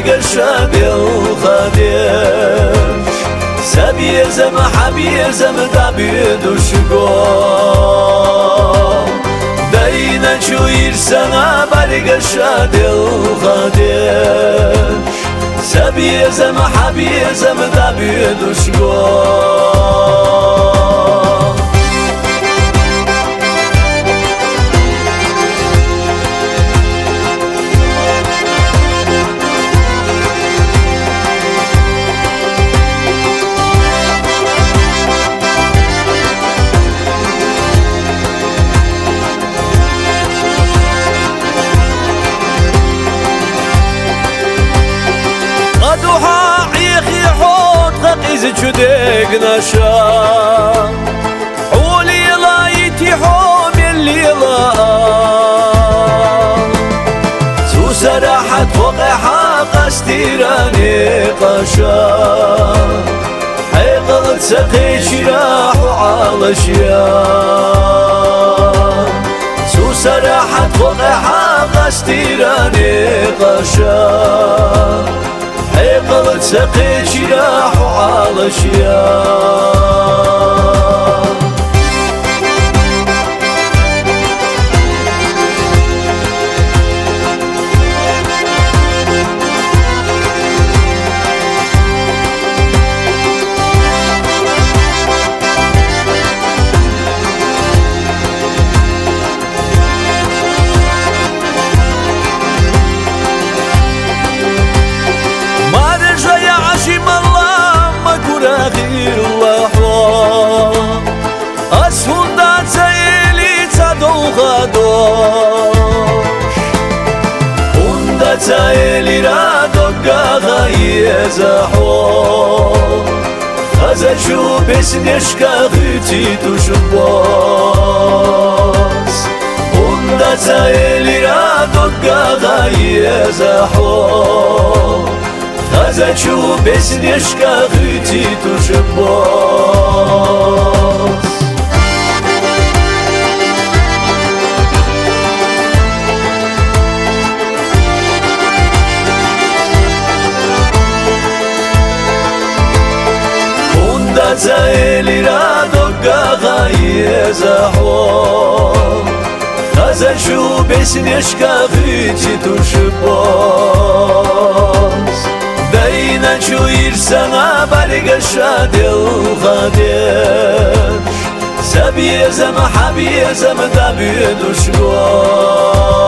برقشة بالخدش سبيزم حبيزم دبيدوش قول داينا شوير سنة برقشة بالخدش سبيزم حبيزم دبيدوش قول جدك نشا حولي لا يتيحوم اللي لا سو سراحة وقعها قستيراني قشا حيقلت سقي شراح وعالشيا سو سراحة وقعها قستيراني قشا حيقلت سقي شراح وعالشيا غير الله أسهل دا تايلي تدو غدوش وندا تايلي را دوغا غايزا حوش خزا شو بسنشكا غيتي تشباس وندا تايلي را دوغا غايزا حوش خزاچو بسنشكا غيتي تشباس وندا تايلي را دوغا غايزا حوش خزاچو بسنشكا غيتي تشباس داينا شوير سنة برقشة بالخدش سبيزم حبيزم دبيدوش قول